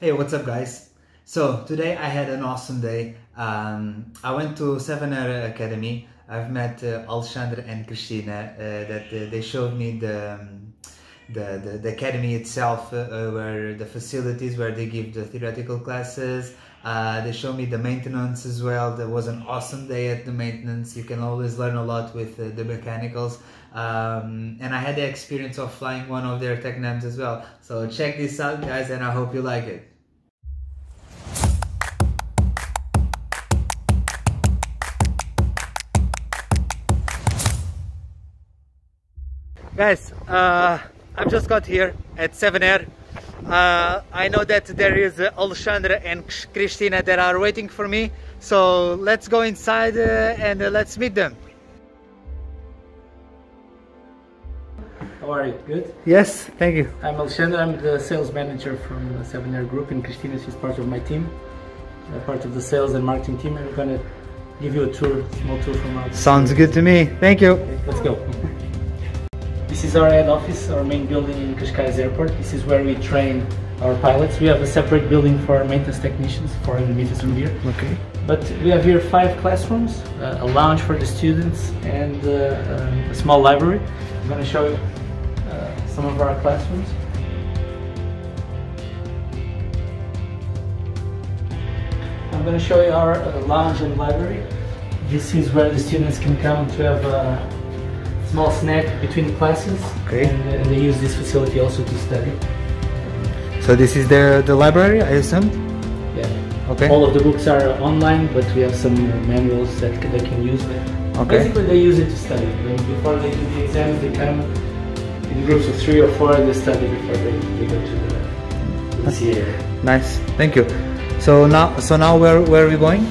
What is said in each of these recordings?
Hey, what's up guys? So today I had an awesome day. I went to Sevenair Academy. I've met Alexandra and Christina they showed me the academy itself, where the facilities where they give the theoretical classes. They showed me the maintenance as well. There was an awesome day at the maintenance. You can always learn a lot with the mechanicals. And I had the experience of flying one of their Tecnams as well. So check this out guys, and I hope you like it. Guys, I've just got here at Sevenair. I know that there is Alexandra and Christina that are waiting for me. So let's go inside and let's meet them. How are you? Good? Yes, thank you. I'm Alexandra. I'm the sales manager from the Sevenair Group, and Christina, she's part of my team, part of the sales and marketing team, and we're going to give you a tour, small tour from our... Sounds good to me. Thank you. Okay, let's go. This is our head office, our main building in Cascais Airport. This is where we train our pilots. We have a separate building for our maintenance technicians, 400 meters from here. Okay. But we have here 5 classrooms, a lounge for the students, and a small library. I'm going to show you some of our classrooms. I'm going to show you our lounge and library. This is where the students can come to have a small snack between classes. Okay. And they use this facility also to study. So this is the library, I assume? Yeah. Okay. All of the books are online, but we have some manuals that they can use. Okay. Basically they use it to study. Before they do the exams, they come in groups of 3 or 4 and they study before they go to the CA. Nice, thank you. So now where are we going?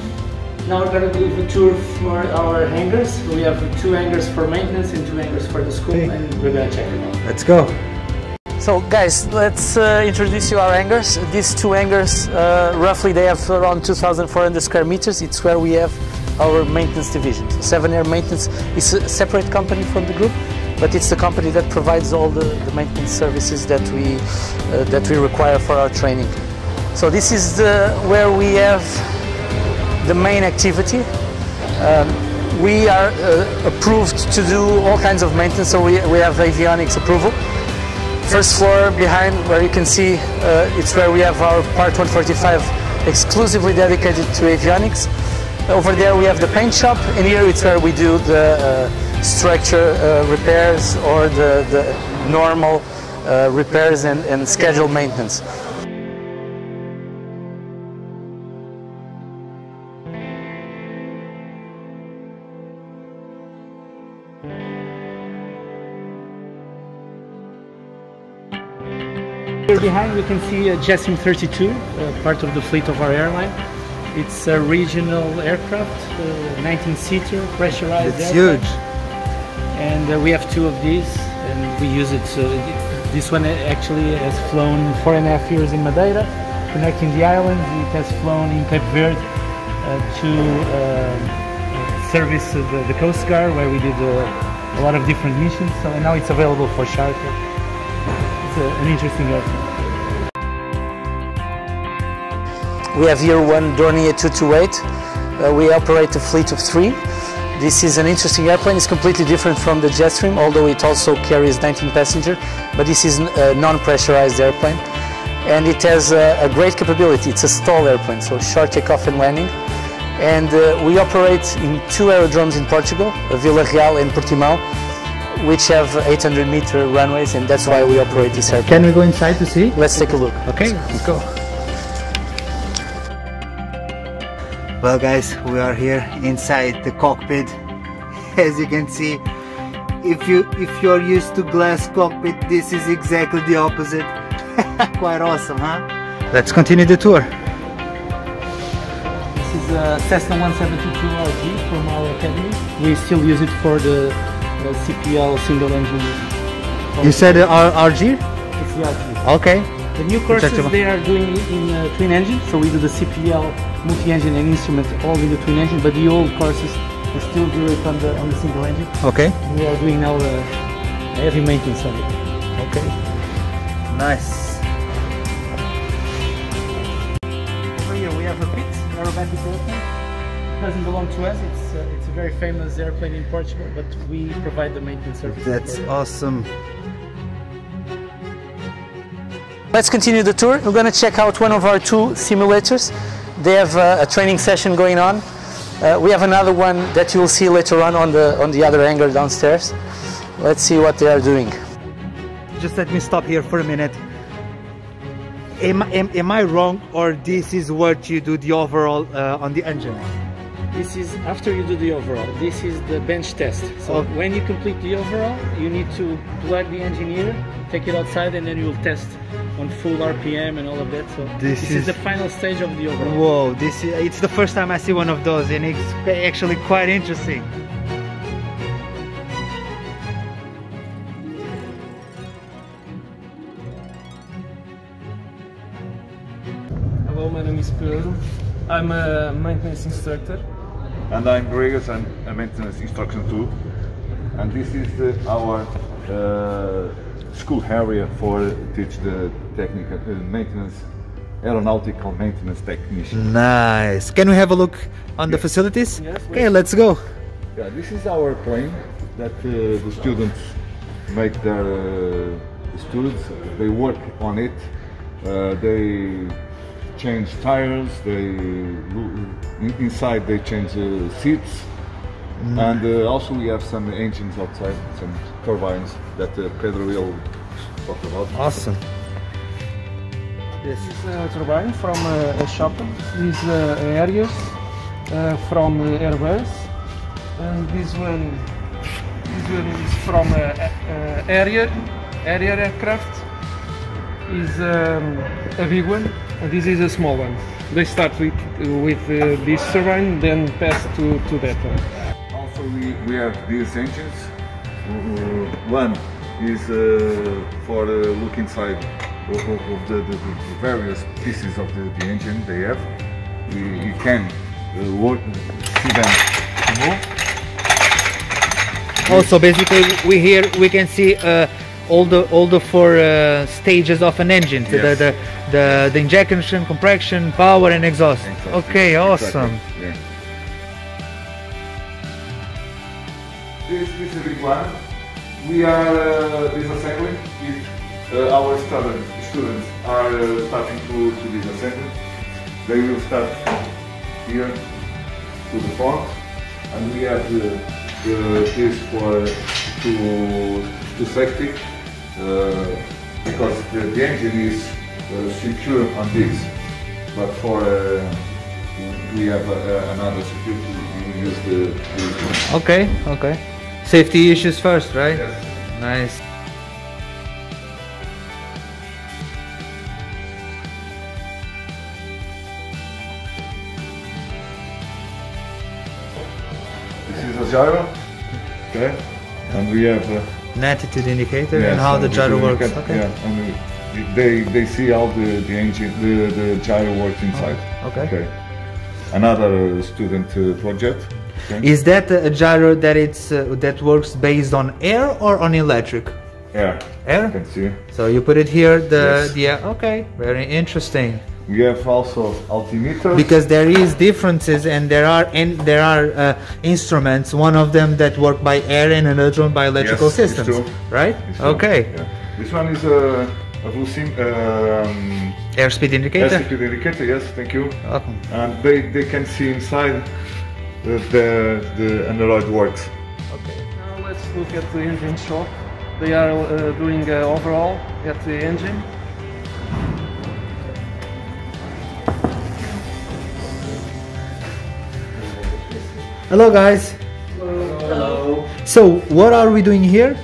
Now we're going to do a tour for our hangars. We have 2 hangars for maintenance and 2 hangars for the school, okay. And we're going to check them out. Let's go. So guys, let's introduce you our hangars. These 2 hangars, roughly they have around 2,400 square meters. It's where we have our maintenance division. So Sevenair Maintenance is a separate company from the group, but it's the company that provides all the maintenance services that we require for our training. So this is where we have the main activity. We are approved to do all kinds of maintenance, so we have avionics approval. First floor behind, where you can see, it's where we have our Part 145 exclusively dedicated to avionics. Over there we have the paint shop, and here it's where we do the structure repairs or the normal repairs and scheduled maintenance. Here behind we can see a JC 32, part of the fleet of our airline. It's a regional aircraft, 19-seater, pressurized It's aircraft. huge. And we have 2 of these, and we use it. So this one actually has flown 4.5 years in Madeira, connecting the islands. It has flown in Cape Verde to service the Coast Guard, where we did a lot of different missions. So now it's available for charter. It's an interesting aircraft. We have here one Dornier 228. We operate a fleet of 3. This is an interesting airplane. It's completely different from the Jetstream, although it also carries 19 passengers. But this is a non-pressurized airplane, and it has a great capability. It's a stall airplane, so short takeoff and landing. And we operate in 2 aerodromes in Portugal, Vila Real and Portimão, which have 800-meter runways, and that's why we operate this airplane. Can we go inside to see? Let's take a look. Okay, let's go. Well guys, we are here inside the cockpit. As you can see, if you're used to glass cockpit, this is exactly the opposite. Quite awesome, huh? Let's continue the tour. This is a Cessna 172RG from our academy. We still use it for the CPL single engine. You said RG? It's the RG. Okay. The new courses they are doing in twin engine, so we do the CPL multi-engine and instrument all in the twin engine, but the old courses we still do it on the single engine. Okay. We are doing now heavy maintenance on it. Okay. Nice. private airplane. It doesn't belong to us. It's a very famous airplane in Portugal, but we provide the maintenance service. That's awesome. Let's continue the tour. We're going to check out one of our two simulators. They have a training session going on. We have another one that you will see later on the other hangar downstairs. Let's see what they are doing. Just let me stop here for a minute. Am I wrong, or this is what you do the overall on the engine? This is after you do the overall. This is the bench test. So when you complete the overall, you need to plug the engine here, take it outside, and then you will test on full RPM and all of that. So this is the final stage of the overall. Whoa, it's the first time I see one of those, and it's actually quite interesting. Hello, my name is Pedro. I'm a maintenance instructor. And I'm Gregas, I'm a maintenance instruction too. And this is our school area for teach the technical maintenance, aeronautical maintenance technician. Nice. Can we have a look on the facilities? Yes. Okay, let's go. Yeah, this is our plane that the students make their students. They work on it. They change tires. Inside they change seats. And also we have some engines outside, some turbines that Pedro will talk about. Awesome. This is a turbine from a shop. These areas from Airbus, and this one is from Harrier aircraft. Is a big one, and this is a small one. They start with this turbine, then pass to that one. Also we have these engines. One is for look inside of the various pieces of the engine they have. You can see them move. Also, basically, we can see all the four stages of an engine. Yes. The injection, compression, power, and exhaust. Exactly. Okay, awesome. Exactly. Yeah. This is a big one. We are disassembling it. Our students are starting to disassemble. They will start here to the front, and we have this for to safety because the engine is secure on this, but for we have another security. We use this one. Okay. Safety issues first, right? Yes. Nice. This is a gyro. Okay. And we have An attitude indicator, yes, and how the gyro works. Okay. Yeah, and they see how the engine, the gyro works inside. Okay. Another student project. Okay. Is that a gyro that works based on air or on electric? Air. Air? You can see. So you put it here. Yes. Okay. Very interesting. We have also altimeter. Because there is differences, and there are instruments. One of them that work by air and another one by electrical Yes, it's systems. true. Right? It's true. Okay. Yeah. This one is a Airspeed indicator. airspeed indicator. Yes, thank you. Welcome. And they can see inside the Android works. Okay. Now let's look at the engine shop. They are doing overall at the engine. Hello, guys. Hello. So, what are we doing here?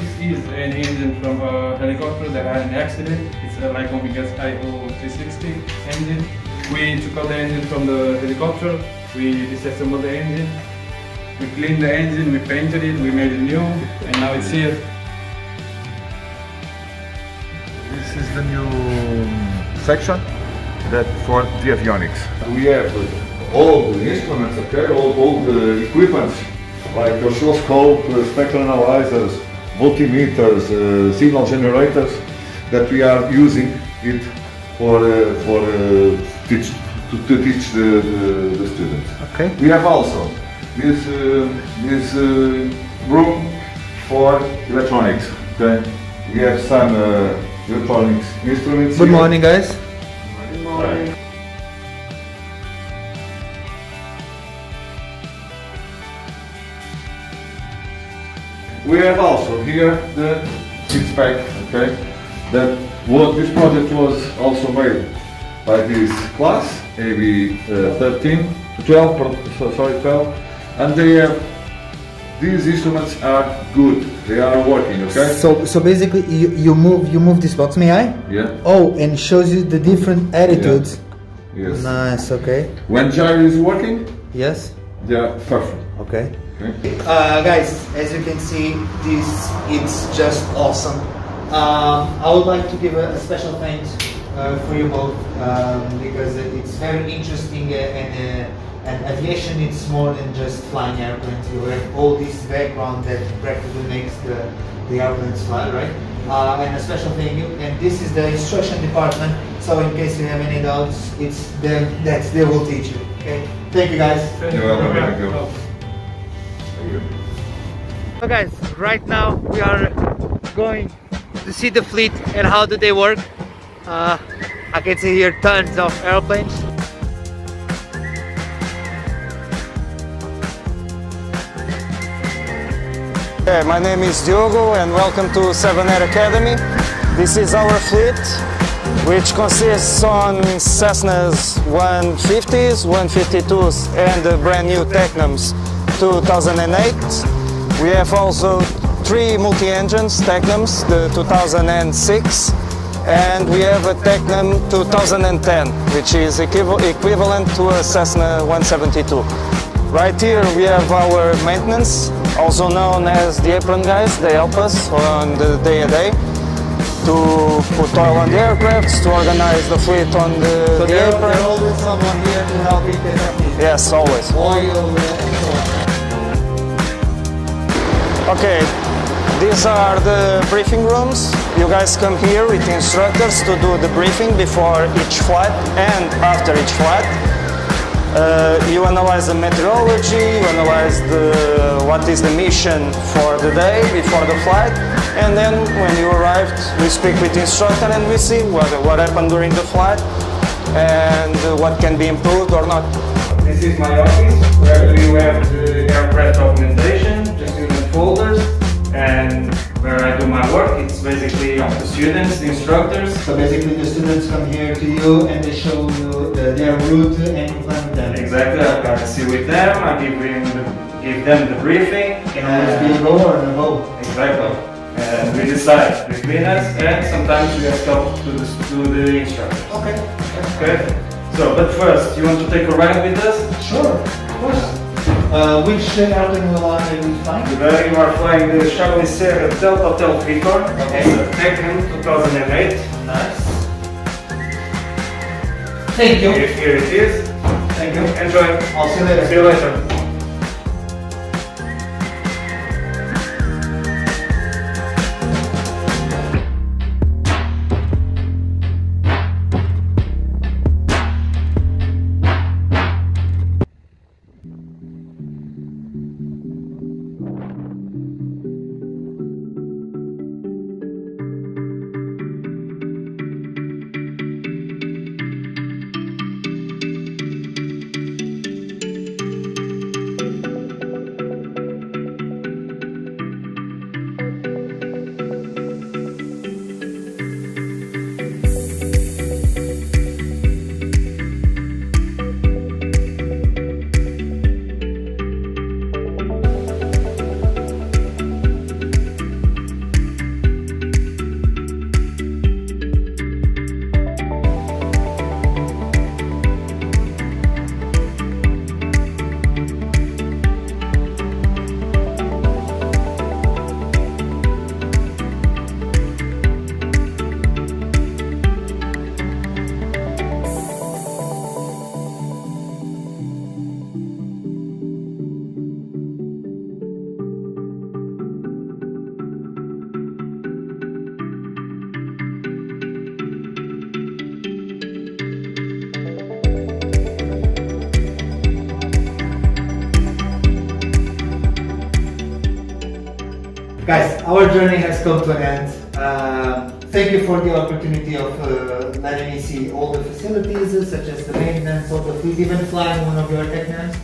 This is an engine from a helicopter that had an accident. It's a Lycom IO 360 engine. We took out the engine from the helicopter. We disassembled the engine. We cleaned the engine, we painted it, we made it new, and now it's here. This is the new section that for the avionics. We have all the instruments, okay, all the equipment like oscilloscope, spectral analyzers, multimeters, signal generators that we are using it for to to teach the students. Okay. We have also this room for electronics. Okay, we have some electronics instruments. Good here. morning, guys. Good morning. We have also here the six-pack. Okay, this project was also made by this class, AB 12, and they have, these instruments are good, they are working, okay? So basically you move this box, may I? Yeah. Oh, and it shows you the different attitudes. Yes. Nice, okay. When gyro is working, Yes. they are perfect. Okay. Okay. Guys, as you can see, it's just awesome. I would like to give a special thanks for you both because it's very interesting and aviation is more than just flying airplanes. You have all this background that practically makes the airplanes fly, right? And a special thank you. And this is the instruction department. So in case you have any doubts, it's them that they will teach you. Okay. Thank you, guys. You're welcome. Thank you. Thank you. So guys, right now we are going to see the fleet and how do they work. I can see here tons of airplanes. Okay, my name is Diogo and welcome to Sevenair Academy. This is our fleet, which consists on Cessna's 150s, 152s and the brand new Tecnams 2008. We have also 3 multi-engines Tecnams, the 2006, and we have a Tecnam 2010, which is equivalent to a Cessna 172. Right here we have our maintenance, also known as the apron guys. They help us on the day-to-day to put oil on the aircraft, to organize the fleet on the apron. There's always someone here to help it and help it. Yes, always. Oil and so on. Okay, these are the briefing rooms. You guys come here with instructors to do the briefing before each flight and after each flight. You analyze the meteorology, you analyze what is the mission for the day before the flight, and then when you arrived, we speak with the instructor and we see what happened during the flight and what can be improved or not. This is my office, where we have the aircraft documentation, just unit folders, and where I do my work. It's basically the students, the instructors. So basically the students come here to you and they show you their route and you plan with them. Exactly, I see with them, I give them the briefing. Can always be a go or no go. Exactly. And we decide between us, and sometimes we have talk to the instructors. Okay. Okay? So, but first, you want to take a ride with us? Sure, of course. Which airplane will I be flying? Today you are flying the Charlie Sierra Delta Hotel Victor. Okay. It's a Tecnam 2008. Nice. Thank you. Here it is. Thank you. Enjoy. I'll see you later. See you later. Guys, our journey has come to an end. Thank you for the opportunity of letting me see all the facilities, such as the maintenance of the fleet, even flying one of your Tecnams.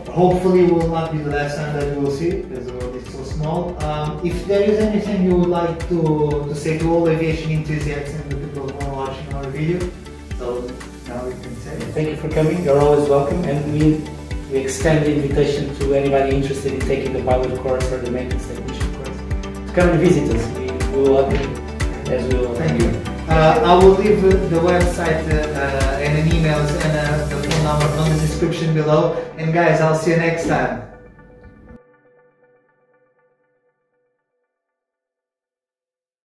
Hopefully it will not be the last time that you will see it, because the world is so small. If there is anything you would like to say to all aviation enthusiasts and the people who are watching our video, so now we can say. Thank you for coming, you're always welcome, and we extend the invitation to anybody interested in taking the pilot course or the maintenance technician course to come and visit us. We will welcome you as we will. Thank you. I will leave the website and an emails and the phone number on the description below. And guys, I'll see you next time.